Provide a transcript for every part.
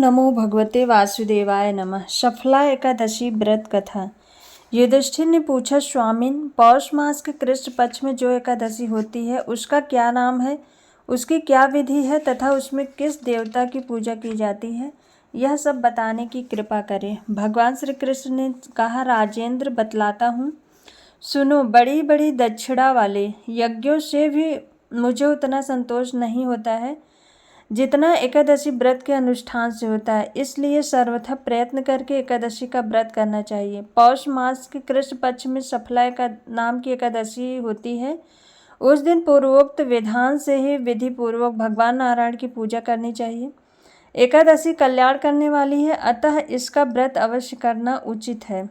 नमो भगवते वासुदेवाय नमः। सफला एकादशी व्रत कथा। युधिष्ठिर ने पूछा, स्वामिन, पौष मास के कृष्ण पक्ष में जो एकादशी होती है उसका क्या नाम है, उसकी क्या विधि है तथा उसमें किस देवता की पूजा की जाती है, यह सब बताने की कृपा करें। भगवान श्री कृष्ण ने कहा, राजेंद्र, बतलाता हूँ, सुनो। बड़ी बड़ी दक्षिणा वाले यज्ञों से भी मुझे उतना संतोष नहीं होता है जितना एकादशी व्रत के अनुष्ठान से होता है। इसलिए सर्वथा प्रयत्न करके एकादशी का व्रत करना चाहिए। पौष मास के कृष्ण पक्ष में सफला नाम की एकादशी होती है। उस दिन पूर्वोक्त विधान से ही विधि पूर्वक भगवान नारायण की पूजा करनी चाहिए। एकादशी कल्याण करने वाली है, अतः इसका व्रत अवश्य करना उचित है।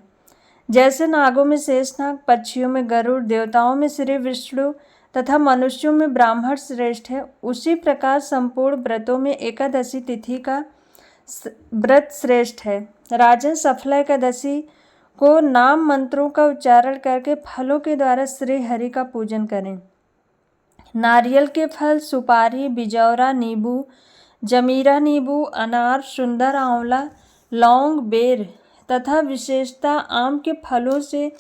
जैसे नागों में शेषनाग, पक्षियों में गरुड़, देवताओं में श्री विष्णु तथा मनुष्यों में ब्राह्मण श्रेष्ठ है, उसी प्रकार संपूर्ण व्रतों में एकादशी तिथि का व्रत श्रेष्ठ है। राजन, सफला एकादशी को नाम मंत्रों का उच्चारण करके फलों के द्वारा श्री हरि का पूजन करें। नारियल के फल, सुपारी, बिजौरा, नींबू, जमीरा नींबू, अनार, सुंदर आंवला, लौंग, बेर तथा विशेषता आम के फलों से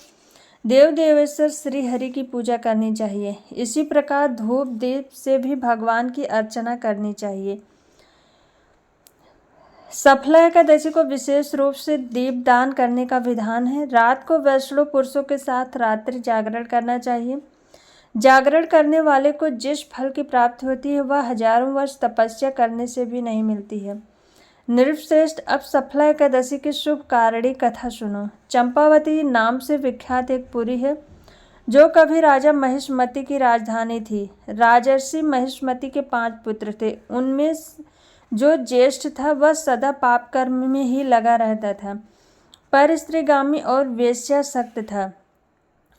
देव देवेश्वर श्री हरि की पूजा करनी चाहिए। इसी प्रकार धूप दीप से भी भगवान की अर्चना करनी चाहिए। सफला एकादशी को विशेष रूप से दीप दान करने का विधान है। रात को वैष्णव पुरुषों के साथ रात्रि जागरण करना चाहिए। जागरण करने वाले को जिस फल की प्राप्ति होती है वह हजारों वर्ष तपस्या करने से भी नहीं मिलती है। नृपश्रेष्ठ, अब सफला एकादशी की शुभ कारणी कथा सुनो। चंपावती नाम से विख्यात एक पुरी है जो कभी राजा महिष्मति की राजधानी थी। राजर्षि महिष्मति के 5 पुत्र थे। उनमें जो ज्येष्ठ था वह सदा पाप कर्म में ही लगा रहता था, पर स्त्रीगामी और वेश्यासक्त था।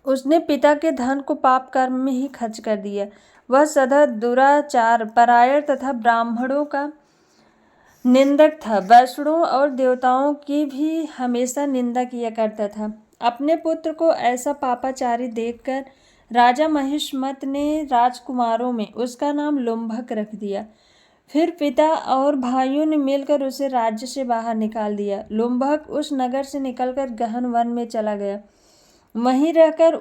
उसने पिता के धन को पाप कर्म में ही खर्च कर दिया। वह सदा दुराचार परायण तथा ब्राह्मणों का निंदक था। वैष्णवों और देवताओं की भी हमेशा निंदा किया करता था। अपने पुत्र को ऐसा पापाचारी देखकर राजा महिष्मत ने राजकुमारों में उसका नाम लुम्भक रख दिया। फिर पिता और भाइयों ने मिलकर उसे राज्य से बाहर निकाल दिया। लुम्भक उस नगर से निकलकर गहन वन में चला गया। वहीं रहकर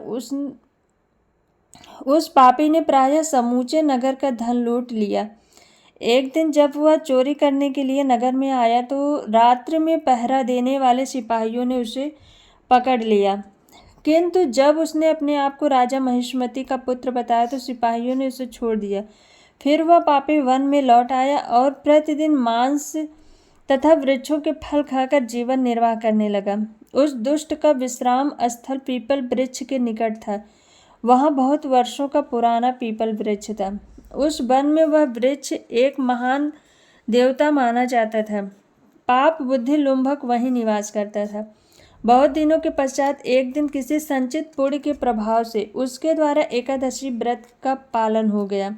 उस पापी ने प्रायः समूचे नगर का धन लूट लिया। एक दिन जब वह चोरी करने के लिए नगर में आया तो रात्रि में पहरा देने वाले सिपाहियों ने उसे पकड़ लिया, किंतु जब उसने अपने आप को राजा महिष्मति का पुत्र बताया तो सिपाहियों ने उसे छोड़ दिया। फिर वह पापी वन में लौट आया और प्रतिदिन मांस तथा वृक्षों के फल खाकर जीवन निर्वाह करने लगा। उस दुष्ट का विश्राम स्थल पीपल वृक्ष के निकट था। वहाँ बहुत वर्षों का पुराना पीपल वृक्ष था। उस वन में वह वृक्ष एक महान देवता माना जाता था। पाप बुद्धि लुम्भक वहीं निवास करता था। बहुत दिनों के पश्चात एक दिन किसी संचित पुण्य के प्रभाव से उसके द्वारा एकादशी व्रत का पालन हो गया।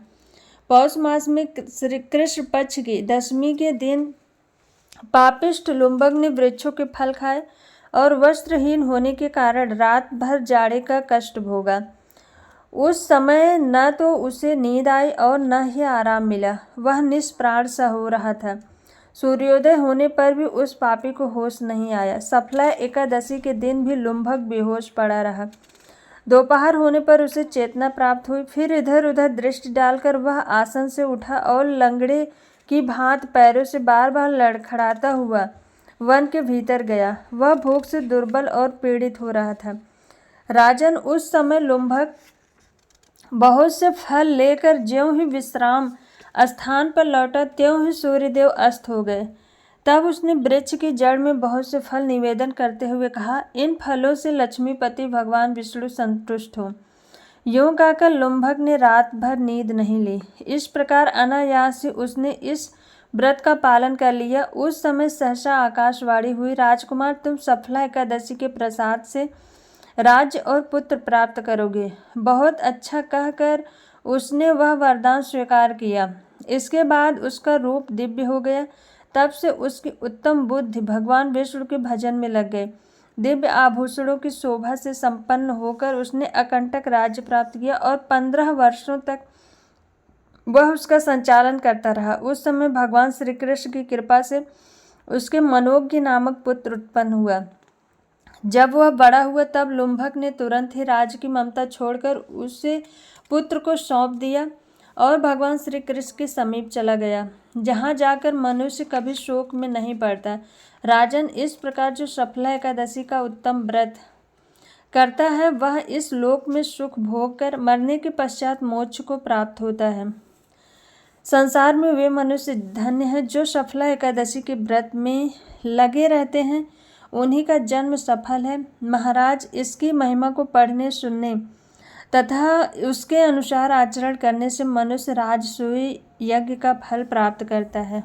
पौष मास में श्री कृष्ण पक्ष की दशमी के दिन पापिष्ठ लुम्भक ने वृक्षों के फल खाए और वस्त्रहीन होने के कारण रात भर जाड़े का कष्ट भोगा। उस समय न तो उसे नींद आई और न ही आराम मिला। वह निष्प्राण सा हो रहा था। सूर्योदय होने पर भी उस पापी को होश नहीं आया। सफला एकादशी के दिन भी लुम्भक बेहोश पड़ा रहा। दोपहर होने पर उसे चेतना प्राप्त हुई। फिर इधर उधर दृष्टि डालकर वह आसन से उठा और लंगड़े की भांति पैरों से बार बार लड़खड़ाता हुआ वन के भीतर गया। वह भूख से दुर्बल और पीड़ित हो रहा था। राजन, उस समय लुम्भक बहुत से फल लेकर ज्यों ही विश्राम स्थान पर लौटा त्यों ही सूर्यदेव अस्त हो गए। तब उसने वृक्ष की जड़ में बहुत से फल निवेदन करते हुए कहा, इन फलों से लक्ष्मीपति भगवान विष्णु संतुष्ट हो। यूं कहकर लुम्भक ने रात भर नींद नहीं ली। इस प्रकार अनायास ही उसने इस व्रत का पालन कर लिया। उस समय सहसा आकाशवाणी हुई, राजकुमार, तुम सफला एकादशी के प्रसाद से राज्य और पुत्र प्राप्त करोगे। बहुत अच्छा कहकर उसने वह वरदान स्वीकार किया। इसके बाद उसका रूप दिव्य हो गया। तब से उसकी उत्तम बुद्धि भगवान विष्णु के भजन में लग गई। दिव्य आभूषणों की शोभा से संपन्न होकर उसने अकंटक राज्य प्राप्त किया और 15 वर्षों तक वह उसका संचालन करता रहा। उस समय भगवान श्री कृष्ण की कृपा से उसके मनोज्ञ नामक पुत्र उत्पन्न हुआ। जब वह बड़ा हुआ तब लुम्भक ने तुरंत ही राज्य की ममता छोड़कर उसे पुत्र को सौंप दिया और भगवान श्री कृष्ण के समीप चला गया, जहाँ जाकर मनुष्य कभी शोक में नहीं पड़ता। राजन, इस प्रकार जो सफला एकादशी का उत्तम व्रत करता है वह इस लोक में सुख भोग कर मरने के पश्चात मोक्ष को प्राप्त होता है। संसार में वे मनुष्य धन्य हैं जो सफला एकादशी के व्रत में लगे रहते हैं, उन्हीं का जन्म सफल है। महाराज, इसकी महिमा को पढ़ने सुनने तथा उसके अनुसार आचरण करने से मनुष्य राजसूय यज्ञ का फल प्राप्त करता है।